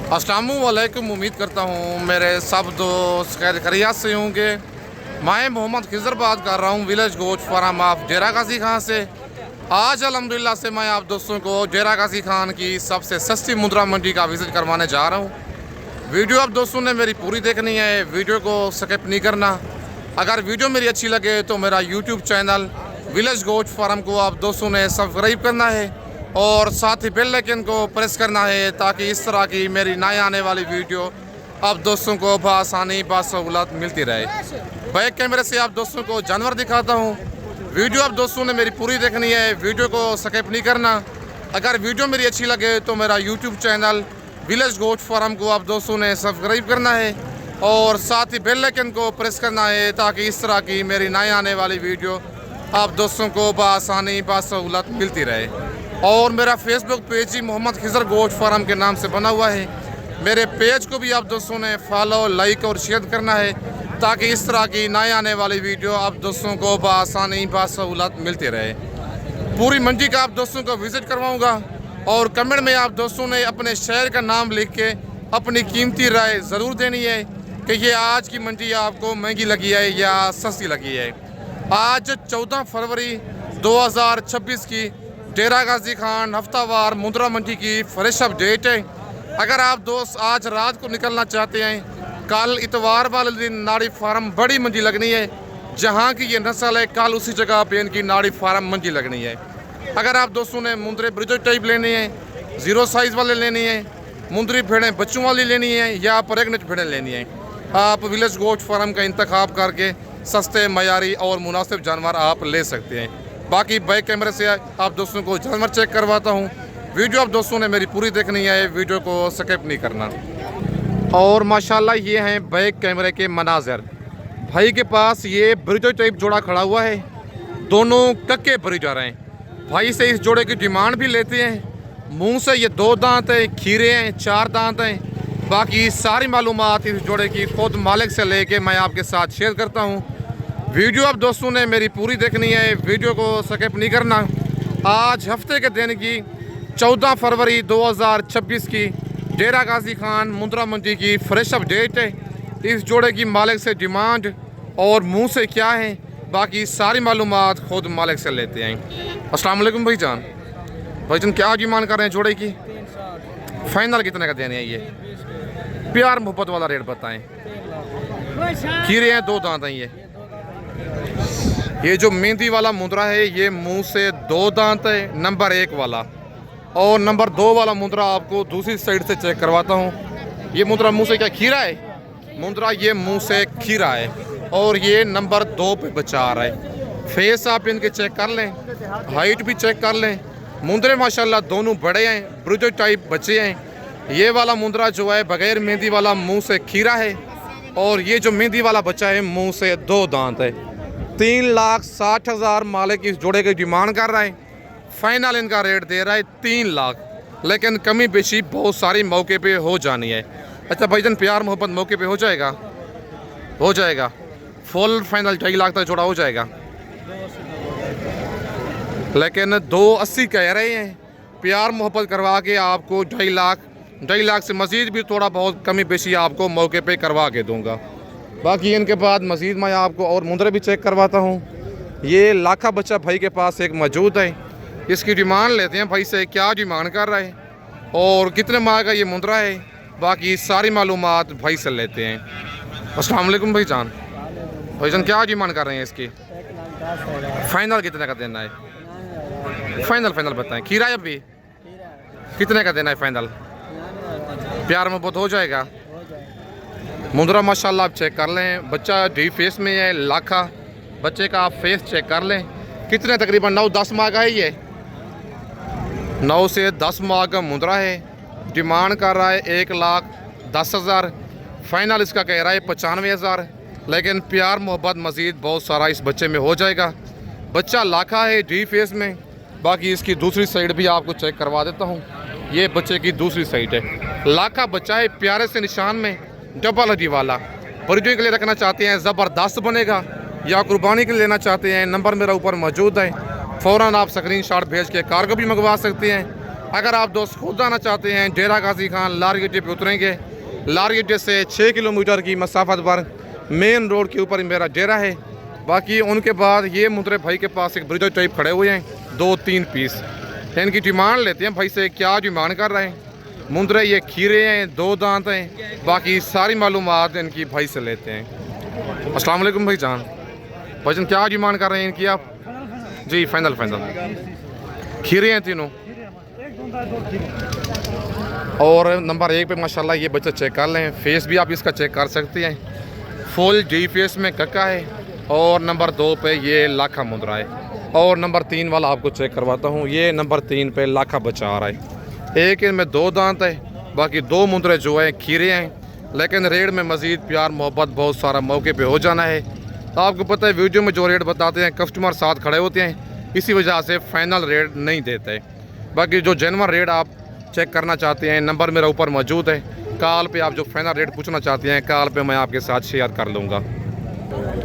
अस्सलामु अलैकुम। उम्मीद करता हूँ मेरे सब दोस्त खैर खैरियत से होंगे। मैं मोहम्मद खिज़र बात कर रहा हूँ विलेज गोश्त फार्म ऑफ डेरा गाजी खान से। आज अल्हम्दुलिल्लाह से मैं आप दोस्तों को डेरा गाजी खान की सबसे सस्ती मुद्रा मंडी का विज़िट करवाने जा रहा हूँ। वीडियो आप दोस्तों ने मेरी पूरी देखनी है, वीडियो को स्किप नहीं करना। अगर वीडियो मेरी अच्छी लगे तो मेरा यूट्यूब चैनल विलेज गोश्त फार्म को आप दोस्तों ने सब्सक्राइब करना है और साथ ही बेल आइकन को प्रेस करना है ताकि इस तरह की मेरी नई आने वाली वीडियो आप दोस्तों को बआसानी बासहूलत मिलती रहे। बैक कैमरे से आप दोस्तों को जानवर दिखाता हूँ। वीडियो आप दोस्तों ने मेरी पूरी देखनी है, वीडियो को स्किप नहीं करना। अगर वीडियो मेरी अच्छी लगे तो मेरा यूट्यूब चैनल विलेज गोश्त फार्म को आप दोस्तों ने सब्सक्राइब करना है और साथ ही बेल आइकन को प्रेस करना है ताकि इस तरह की मेरी नई आने वाली वीडियो आप दोस्तों को बआसानी बासहूलत मिलती रहे। और मेरा फेसबुक पेज ही मोहम्मद खिज़र गोश्त फार्म के नाम से बना हुआ है। मेरे पेज को भी आप दोस्तों ने फॉलो, लाइक और शेयर करना है ताकि इस तरह की नए आने वाली वीडियो आप दोस्तों को बआसानी बासहूलत मिलती रहे। पूरी मंडी का आप दोस्तों को विज़िट करवाऊंगा और कमेंट में आप दोस्तों ने अपने शहर का नाम लिख के अपनी कीमती राय ज़रूर देनी है कि ये आज की मंडी आपको महंगी लगी है या सस्ती लगी है। आज 14 फरवरी 2026 की डेरा गाजी खान हफ्तावार मुद्रा मंडी की फ्रेश अपडेट है। अगर आप दोस्त आज रात को निकलना चाहते हैं, कल इतवार वाले दिन नाड़ी फार्म बड़ी मंडी लगनी है जहां की ये नस्ल है, कल उसी जगह पे इनकी नाड़ी फार्म मंडी लगनी है। अगर आप दोस्तों ने मुंदरी ब्रिजो टाइप लेनी है, ज़ीरो साइज़ वाले लेनी है, मुंदरी भेड़ें बच्चों वाली लेनी है या प्रेगनेंट भेड़ें लेनी है, आप विलेज गोश्त फार्म का इंतखाब करके सस्ते, मयारी और मुनासिब जानवर आप ले सकते हैं। बाकी बैक कैमरे से आप दोस्तों को जानवर चेक करवाता हूँ। वीडियो आप दोस्तों ने मेरी पूरी देखनी है, वीडियो को स्किप नहीं करना। और माशाल्लाह ये हैं बैक कैमरे के मनाज़र। भाई के पास ये ब्रिजो टाइप जोड़ा खड़ा हुआ है, दोनों कक्के ब्रिजर हैं। भाई से इस जोड़े की डिमांड भी लेते हैं। मुंह से ये 2 दांत हैं, खीरे हैं, 4 दांत हैं। बाकी सारी मालूमात इस जोड़े की खुद मालिक से लेके मैं आपके साथ शेयर करता हूँ। वीडियो आप दोस्तों ने मेरी पूरी देखनी है, वीडियो को स्किप नहीं करना। आज हफ्ते के दिन की 14 फरवरी 2026 की डेरा गाजी खान मुद्रा मंडी की फ्रेश अपडेट है। इस जोड़े की मालिक से डिमांड और मुंह से क्या है, बाकी सारी मालूमात खुद मालिक से लेते हैं। अस्सलाम वालेकुम भाईजान। भाईजान क्या डिमांड कर रहे हैं जोड़े की? फाइनल कितने का देने हैं? ये प्यार मोहब्बत वाला रेट बताएं। खीरे हैं, 2 दांत हैं। ये जो मेहंदी वाला मुद्रा है ये मुंह से 2 दांत है, नंबर 1 वाला। और नंबर 2 वाला मुद्रा आपको दूसरी साइड से चेक करवाता हूँ। ये मुद्रा मुंह से क्या खीरा है? मुद्रा ये मुंह से खीरा है और ये नंबर 2 पे बचा आ रहा है। फेस आप इनके चेक कर लें, हाइट भी चेक कर लें। मुंदरे माशाल्लाह दोनों बड़े हैं, ब्रिजो टाइप बच्चे हैं। ये वाला मुद्रा जो है बगैर मेहंदी वाला मुंह से खीरा है और ये जो मेहंदी वाला बच्चा है मुंह से 2 दांत है। 3,60,000 मालिक इस जोड़े की डिमांड कर रहा है। फाइनल इनका रेट दे रहा है 3 लाख, लेकिन कमी बेशी बहुत सारी मौके पे हो जानी है। अच्छा भाईजान, प्यार मोहब्बत मौके पे हो जाएगा? हो जाएगा। फुल फाइनल 2.5 लाख तक जोड़ा हो जाएगा, लेकिन 280 कह रहे हैं। प्यार मोहब्बत करवा के आपको 2.5 लाख से मज़ीद भी थोड़ा बहुत कमी बेशी आपको मौके पे करवा के दूंगा। बाकी इनके बाद मज़ीद मैं आपको और मुंदरे भी चेक करवाता हूँ। ये लाखा बच्चा भाई के पास एक मौजूद है। इसकी डिमांड लेते हैं भाई से, क्या डिमांड कर रहा है और कितने माह का ये मुंदरा है, बाकी सारी मालूमात भाई से लेते हैं। अस्सलाम वालेकुम भाईजान। भाईजान क्या डिमांड कर रहे हैं इसकी? फाइनल कितने का देना है? फाइनल बताएं। खीरा है अभी कितने का देना है फाइनल? प्यार में बहुत हो जाएगा। मुंदरा माशाल्लाह आप चेक कर लें, बच्चा डी फेस में है। लाखा बच्चे का आप फेस चेक कर लें। कितने तकरीबन 9-10 माह का है ये, 9 से 10 माह का मुंदरा है। डिमांड कर रहा है 1,10,000। फाइनल इसका कह रहा है 95,000, लेकिन प्यार मोहब्बत मज़ीद बहुत सारा इस बच्चे में हो जाएगा। बच्चा लाखा है डी फेस में। बाकी इसकी दूसरी साइड भी आपको चेक करवा देता हूँ। ये बच्चे की दूसरी साइड है। लाखा बच्चा है, प्यारे से निशान में, डबल हड्डी वाला। ब्रीडिंग के लिए रखना चाहते हैं, ज़बरदस्त बनेगा, या कुर्बानी के लिए लेना चाहते हैं, नंबर मेरा ऊपर मौजूद है। फ़ौरन आप स्क्रीनशॉट भेज के कार्गो भी मंगवा सकते हैं। अगर आप दोस्त खुद आना चाहते हैं डेरा गाजी खान लार गेटे पे उतरेंगे। लार गेटे से 6 किलोमीटर की मसाफत पर मेन रोड के ऊपर मेरा डेरा है। बाकी उनके बाद ये मुंद्रे भाई के पास एक ब्रिजर टाइप खड़े हुए हैं 2-3 पीस। इनकी डिमांड लेते हैं भाई से, क्या डिमांड कर रहे हैं। मुंद्रे ये खीरे हैं, 2 दांत हैं, बाकी सारी मालूमात इनकी भाई से लेते हैं। अस्सलाम वालेकुम भाई जान। भाईजान क्या डिमांड कर रहे हैं इनकी आप? जी फाइनल खीरे हैं तीनों। और नंबर 1 पे माशाल्लाह ये बच्चा चेक कर लें, फेस भी आप इसका चेक कर सकते हैं। फुल जी फेस में कक्का है। और नंबर 2 पे ये लाखा मुंद्रा है। और नंबर 3 वाला आपको चेक करवाता हूँ, ये नंबर 3 पे लाखा बच्चा आ रहा है। एक इनमें 2 दांत है, बाकी 2 मुंद्रे जो है खीरे हैं। लेकिन रेट में मज़ीद प्यार मोहब्बत बहुत सारा मौके पे हो जाना है। आपको पता है वीडियो में जो रेट बताते हैं कस्टमर साथ खड़े होते हैं, इसी वजह से फ़ाइनल रेट नहीं देते। बाकी जो जेन्युइन रेट आप चेक करना चाहते हैं नंबर मेरा ऊपर मौजूद है। कॉल पे आप जो फाइनल रेट पूछना चाहते हैं कॉल पे मैं आपके साथ शेयर कर लूँगा।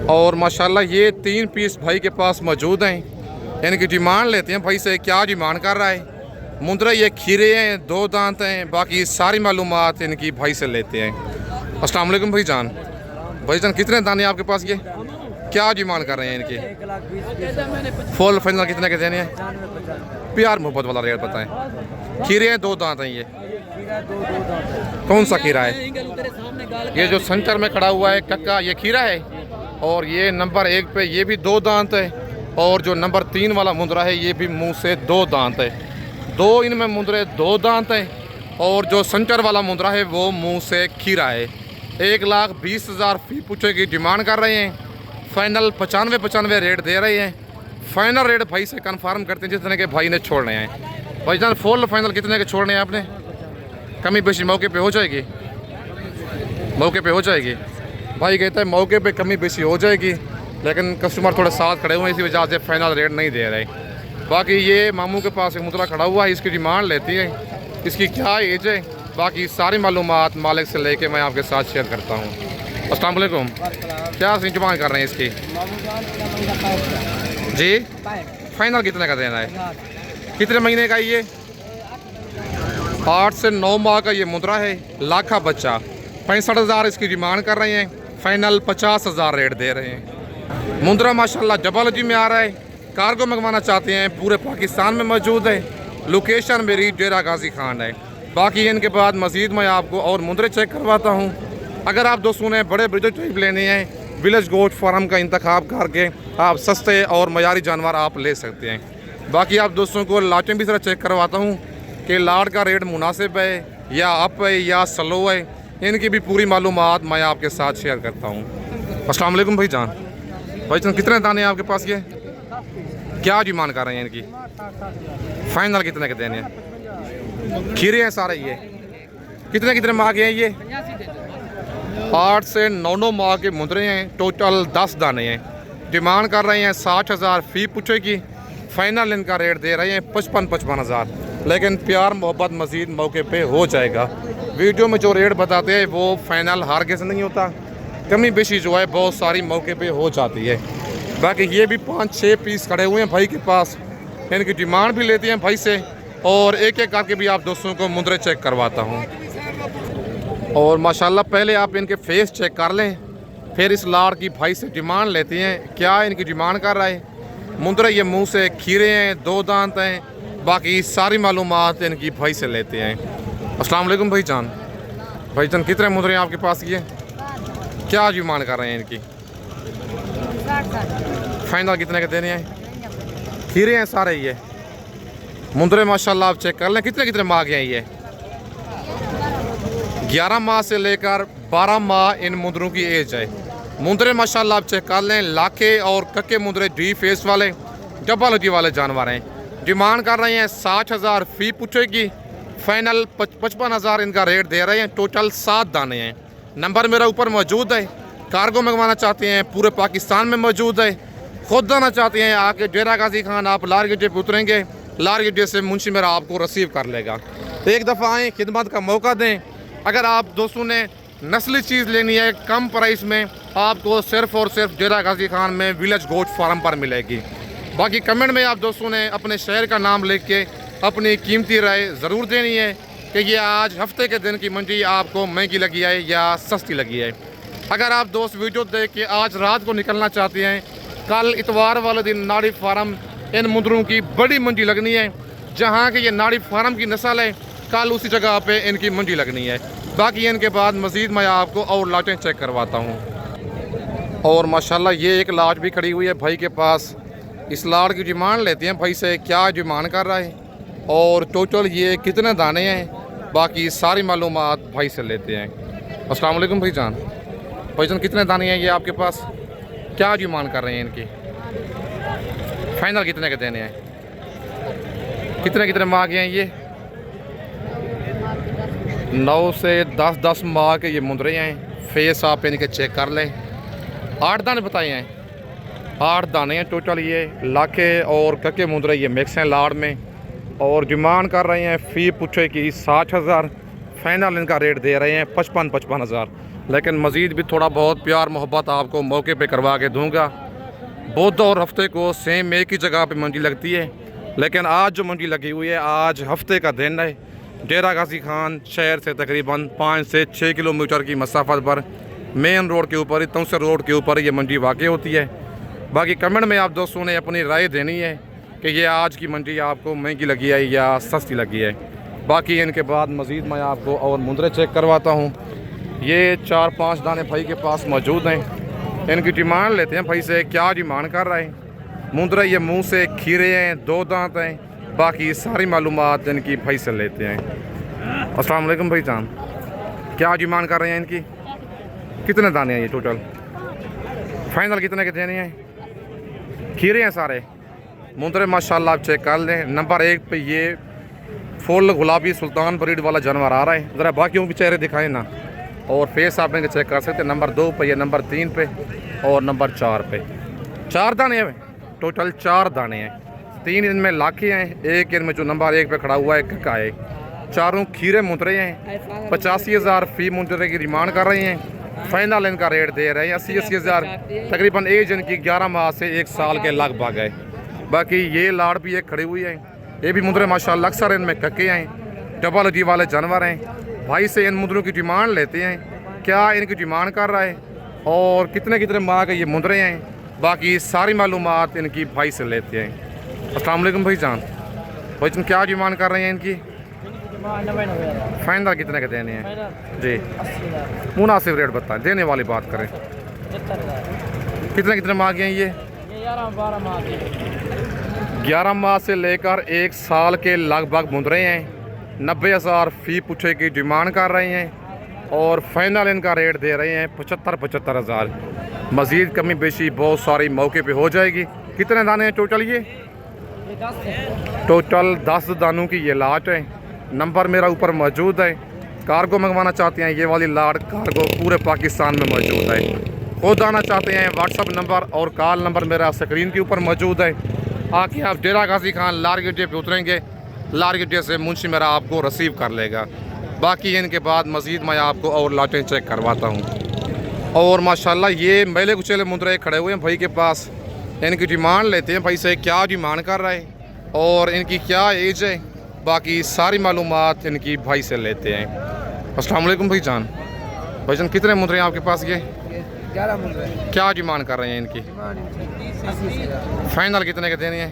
और माशाल्लाह ये 3 पीस भाई के पास मौजूद हैं। इनकी डिमांड लेते हैं भाई से, क्या डिमांड कर रहा है। मुंद्रा ये खीरे हैं, 2 दांत हैं, बाकी सारी मालूमात इनकी भाई से लेते हैं। अस्सलाम वालेकुम भाई जान। भाई जान कितने दाने आपके पास ये? क्या डिमांड कर रहे हैं इनकी? फुल फाइनल कितने के देने हैं? प्यार मोहब्बत वाला रेट बताएं। खीरे हैं, 2 दांत हैं। ये कौन सा खीरा है? ये जो सेंटर में खड़ा हुआ है कक्का, ये खीरा है। और ये नंबर 1 पे ये भी 2 दांत है। और जो नंबर 3 वाला मुंद्रा है ये भी मुंह से 2 दांत है। 2 इनमें मुंद्रे 2 दांत हैं। और जो सेंटर वाला मुंद्रा है वो मुंह से खीरा है। 1,20,000 फी पूछे की डिमांड कर रहे हैं। फाइनल 95 रेट दे रहे हैं। फाइनल रेट भाई से कंफर्म करते हैं जितने के भाई ने छोड़ने हैं। भाई जान फुल फाइनल कितने के छोड़ने हैं आपने? कमी बेशी मौके पे हो जाएगी? मौके पे हो जाएगी। भाई कहता है मौके पे कमी बेशी हो जाएगी, लेकिन कस्टमर थोड़े साथ खड़े हुए हैं इसी वजह से फाइनल रेट नहीं दे रहे। बाकी ये मामू के पास एक मुद्रा खड़ा हुआ है, इसकी डिमांड लेती है, इसकी क्या एज है, बाकी सारी मालूमात मालिक से लेके मैं आपके साथ शेयर करता हूँ। अस्सलाम वालेकुम। क्या डिमांड कर रहे हैं इसकी? जी फाइनल कितने का देना है? कितने महीने का ये? 8 से 9 माह का ये मुद्रा है। लाखा बच्चा 65,000 इसकी डिमांड कर रहे हैं। फाइनल 50,000 रेट दे रहे हैं। मुंद्रा माशाल्लाह जबालजी में आ रहा है। कार्गो मंगवाना चाहते हैं पूरे पाकिस्तान में मौजूद है। लोकेशन मेरी डेरा गाजी खान है। बाकी इनके बाद मज़ीद मैं आपको और मुंद्रे चेक करवाता हूँ। अगर आप दोस्तों ने बड़े ब्रिजर टाइप लेने हैं, विलेज गोट फार्म का इंतखाब करके आप सस्ते और मयारी जानवर आप ले सकते हैं। बाकी आप दोस्तों को लाटें भी ज़रा चेक करवाता हूँ कि लाट का रेट मुनासिब है या अप है या स्लो है। इनकी भी पूरी मालूमात मैं आपके साथ शेयर करता हूँ। अस्सलाम वालेकुम भाई जान। भाई जान कितने दाने हैं आपके पास ये? क्या डिमांड कर रहे हैं इनकी? फाइनल कितने के देने हैं? खीरे हैं सारे। ये कितने माह के हैं ये? 8 से 9 माह के मुंद्रे हैं। टोटल 10 दाने हैं। डिमांड कर रहे हैं 60,000 फी पूछे की। फाइनल इनका रेट दे रहे हैं 55,000, लेकिन प्यार मोहब्बत मज़ीद मौके पे हो जाएगा। वीडियो में जो रेट बताते हैं वो फाइनल हारगिज़ नहीं होता। कमी बेशी जो है बहुत सारी मौके पे हो जाती है। बाकी ये भी 5-6 पीस खड़े हुए हैं भाई के पास। इनकी डिमांड भी लेते हैं भाई से और एक एक करके भी आप दोस्तों को मुंद्रे चेक करवाता हूँ। और माशाल्लाह पहले आप इनके फेस चेक कर लें, फिर इस लाड़ की भाई से डिमांड लेते हैं। क्या इनकी डिमांड कर रहा है? मुंद्रे ये मुंह से खीरे हैं, 2 दांत हैं, बाकी सारी मालूमात इनकी भाई से लेते हैं। अस्सलाम वालेकुम भाई जान। भाई जान कितने मुंद्रे हैं आपके पास ये? क्या डिमांड कर रहे हैं इनकी? फाइनल कितने के देने हैं? खीरे हैं सारे ये मुंद्रे माशाल्लाह आप चेक कर लें। कितने माह के हैं ये? 11 माह से लेकर 12 माह इन मुंद्रों की एज है। मुंद्रे माशाल्लाह आप चेक कर लें। लाखे और कक्के मुंद्रे डी फेस वाले जबालजी वाले जानवर हैं। डिमांड कर रहे हैं 60,000 फी पूछेगी। फाइनल 55,000 इनका रेट दे रहे हैं। टोटल 7 दाने हैं। नंबर मेरा ऊपर मौजूद है। कार्गो मंगवाना चाहते हैं पूरे पाकिस्तान में मौजूद है। खुद आना चाहते हैं आके डेरा गाजी खान आप लार गेटे पर उतरेंगे। लार गेटे से मुंशी मेरा आपको रिसीव कर लेगा। एक दफ़ा आएँ, खिदमत का मौका दें। अगर आप दोस्तों ने नस्ली चीज़ लेनी है कम प्राइस में, आपको सिर्फ़ और सिर्फ डेरा गाजी खान में विलेज गोट फार्म पर मिलेगी। बाकी कमेंट में आप दोस्तों ने अपने शहर का नाम लिख के अपनी कीमती राय ज़रूर देनी है कि ये आज हफ्ते के दिन की मंडी आपको महंगी लगी है या सस्ती लगी है। अगर आप दोस्त वीडियो देख के आज रात को निकलना चाहते हैं, कल इतवार वाले दिन नाड़ी फार्म इन मुंदरों की बड़ी मंडी लगनी है, जहाँ की ये नाड़ी फार्म की नस्ल है, कल उसी जगह पे इनकी मंडी लगनी है। बाकी इनके बाद मज़ीद मैं आपको और लाटें चेक करवाता हूँ। और माशाल्लाह ये एक लाट भी खड़ी हुई है भाई के पास। इस लाट की डिमांड लेते हैं भाई से, क्या डिमांड कर रहा है और टोटल ये कितने दाने हैं, बाकी सारी मालूमात भाई से लेते हैं। अस्सलाम वालेकुम भाईजान। भाईजान कितने दाने हैं ये आपके पास, क्या डिमांड कर रहे हैं इनकी, फाइनल कितने के देने हैं, कितने कितने माह के हैं ये? 9 से 10 माह के ये मुंदरे हैं। फेस आप इनके चेक कर लें। 8 दाने बताए हैं, 8 दाने हैं टोटल। ये लाखे और कके मुंदरे ये मिक्स हैं लाड़ में। और डिमांड कर रहे हैं फ़ी पूछे की 60,000। फाइनल इनका रेट दे रहे हैं 55,000। लेकिन मज़ीद भी थोड़ा बहुत प्यार मोहब्बत आपको मौके पे करवा के दूंगा। बुध और हफ्ते को सेम एक ही जगह पे मंडी लगती है, लेकिन आज जो मंडी लगी हुई है, आज हफ्ते का दिन है। डेरा गाजी खान शहर से तकरीबन 5 से 6 किलोमीटर की मसाफत पर मेन रोड के ऊपर, तौसे रोड के ऊपर ये मंडी वाक़ होती है। बाकी कमेंट में आप दोस्तों ने अपनी राय देनी है कि ये आज की मंडी आपको महंगी लगी है या सस्ती लगी है। बाकी इनके बाद मज़ीद मैं आपको और मुंदरे चेक करवाता हूँ। ये 4-5 दाने भाई के पास मौजूद हैं। इनकी डिमांड लेते हैं भाई से, क्या डिमांड कर रहे हैं। मुंदरे ये मुंह से खीरे हैं, 2 दांत हैं। बाकी सारी मालूमात इनकी भाई से लेते हैं। अस्सलाम वालेकुम भाईजान, क्या डिमांड कर रहे हैं इनकी, कितने दाने हैं ये टोटल, फाइनल कितने के देने हैं? खीरे हैं सारे मुंदरे माशाल्लाह, आप चेक कर लें। नंबर 1 पे ये फुल गुलाबी सुल्तान ब्रीड वाला जानवर आ रहा है। ज़रा बाकियों के चेहरे दिखाएं ना। और फेस आप इनके चेक कर सकते हैं। नंबर 2 पे, ये नंबर 3 पे और नंबर 4 पे। 4 दाने हैं टोटल, 4 दाने हैं। 3 इनमें लाखे हैं, एक इनमें जो नंबर 1 पे खड़ा हुआ है कक्का है। चारों खीरे मुंदरे हैं। 85,000 फ़ी मुंदरे की डिमांड कर रहे हैं। फाइनल इनका रेट दे रहे हैं 80,000। तकरीबन एज इनकी 11 माह से 1 साल के लगभग है। बाकी ये लाड़ भी एक खड़ी हुई है। ये भी मुंदरे माशाल्लाह अक्सर इनमें कक्के हैं, डबल जी वाले जानवर हैं। भाई से इन मुंदरों की डिमांड लेते हैं, क्या इनकी डिमांड कर रहा है और कितने कितने माह के ये मुंदरे हैं। बाकी सारी मालूमात इनकी भाई से लेते हैं। अस्सलाम वालेकुम भाईजान। भाईजान क्या डिमांड कर रहे हैं इनकी, फाइनल कितने के देने हैं जी? मुनासिब रेट बताएं, देने वाली बात करें। कितने कितने माह के हैं ये? 11 माह से लेकर 1 साल के लगभग मुंदरे हैं। 90,000 फ़ी पूछे की डिमांड कर रहे हैं और फाइनल इनका रेट दे रहे हैं 75,000। मज़ीद कमी बेशी बहुत सारी मौके पे हो जाएगी। कितने दाने हैं टोटल ये? टोटल 10 दानों की ये लाट है। नंबर मेरा ऊपर मौजूद है। कार्गो मंगवाना चाहते हैं, ये वाली लाट कार्गो पूरे पाकिस्तान में मौजूद है। खुद आना चाहते हैं, व्हाट्सअप नंबर और कॉल नंबर मेरा स्क्रीन के ऊपर मौजूद है। आके आप डेरा गाजी खान लार गिड्डे पे उतरेंगे, लार गिड्डे से मुंशी मेरा आपको रिसीव कर लेगा। बाकी इनके बाद मज़ीद मैं आपको और लाटें चेक करवाता हूँ। और माशाल्लाह ये मेले कुचेले मुंदरे खड़े हुए हैं भाई के पास। इनकी डिमांड लेते हैं भाई से, क्या डिमांड कर रहा है और इनकी क्या एज है। बाकी सारी मालूमात इनकी भाई से लेते हैं। अस्सलाम वालेकुम भाईजान। भाईजान कितने मुंदरे हैं आपके पास ये? 11 मुंदरे। क्या डिमांड कर रहे हैं इनकी, फाइनल कितने के देने हैं?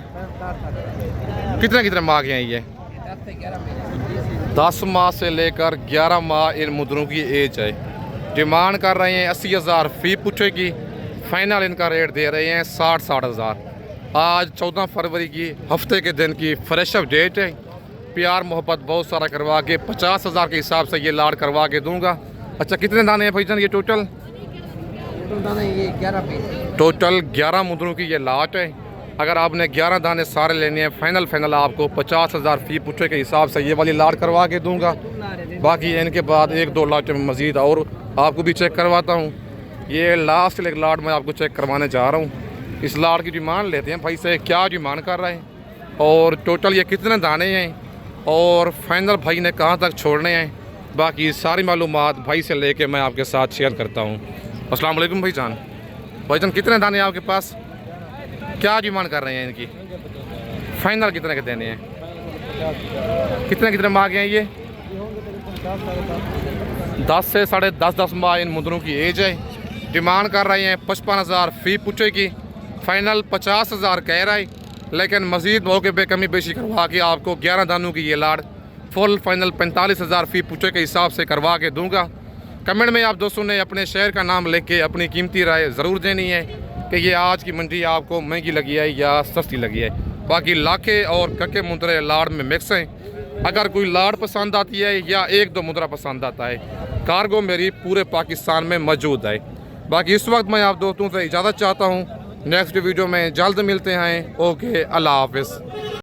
कितने कितने माह के हैं ये? 10 माह से लेकर 11 माह इन मुंदरों की एज है। डिमांड कर रहे हैं 80,000 फ़ी पूछे की। फाइनल इनका रेट दे रहे हैं 60,000। आज 14 फरवरी की हफ्ते के दिन की फ्रेश अप डेट है। प्यार मोहब्बत बहुत सारा करवा के 50,000 के हिसाब से ये लाड़ करवा के दूंगा। अच्छा कितने दाने हैं भाईजान ये टोटल? दाने ये 11 पीस। टोटल 11 मुंदरों की ये लाट है। अगर आपने 11 दाने सारे लेने हैं, फाइनल आपको 50,000 फ़ी पूछे के हिसाब से ये वाली लाट करवा के दूंगा। बाकी इनके बाद 1-2 लाट में मज़ीद और आपको भी चेक करवाता हूँ। ये लास्ट एक लाट मैं आपको चेक करवाने जा रहा हूँ। इस लाट की डिमांड लेते हैं भाई से, क्या डिमांड कर रहे हैं और टोटल ये कितने दाने हैं और फाइनल भाई ने कहाँ तक छोड़ने हैं। बाकी सारी मालूमात भाई से लेके मैं आपके साथ शेयर करता हूँ। अस्सलाम वालेकुम भाईजान। भाईजान कितने दाने हैं आपके पास, क्या डिमांड कर रहे हैं इनकी, फाइनल कितने के देने हैं? कितने कितने माह के हैं ये? 10 से 10.5 माह इन मुंदरों की एज है। डिमांड कर रहे हैं 55,000 फी पूछे की, फाइनल 50,000 कह रहा है, लेकिन मज़ीद मौके पे कमी बेशी करवा के आपको 11 दानों की ये लाड़ फुल फाइनल 45,000 फी पूछे के हिसाब से करवा के दूंगा। कमेंट में आप दोस्तों ने अपने शहर का नाम लिख के अपनी कीमती राय ज़रूर देनी है कि ये आज की मंडी आपको महंगी लगी है या सस्ती लगी है। बाकी लाखे और कक्के मुंदरे लाड़ में मिक्स हैं। अगर कोई लाड़ पसंद आती है या एक दो मुंदरा पसंद आता है, कार्गो मेरी पूरे पाकिस्तान में मौजूद है। बाकी इस वक्त मैं आप दोस्तों से इजाज़त चाहता हूँ। नेक्स्ट वीडियो में जल्द मिलते हैं। ओके, अल्लाह हाफिज़।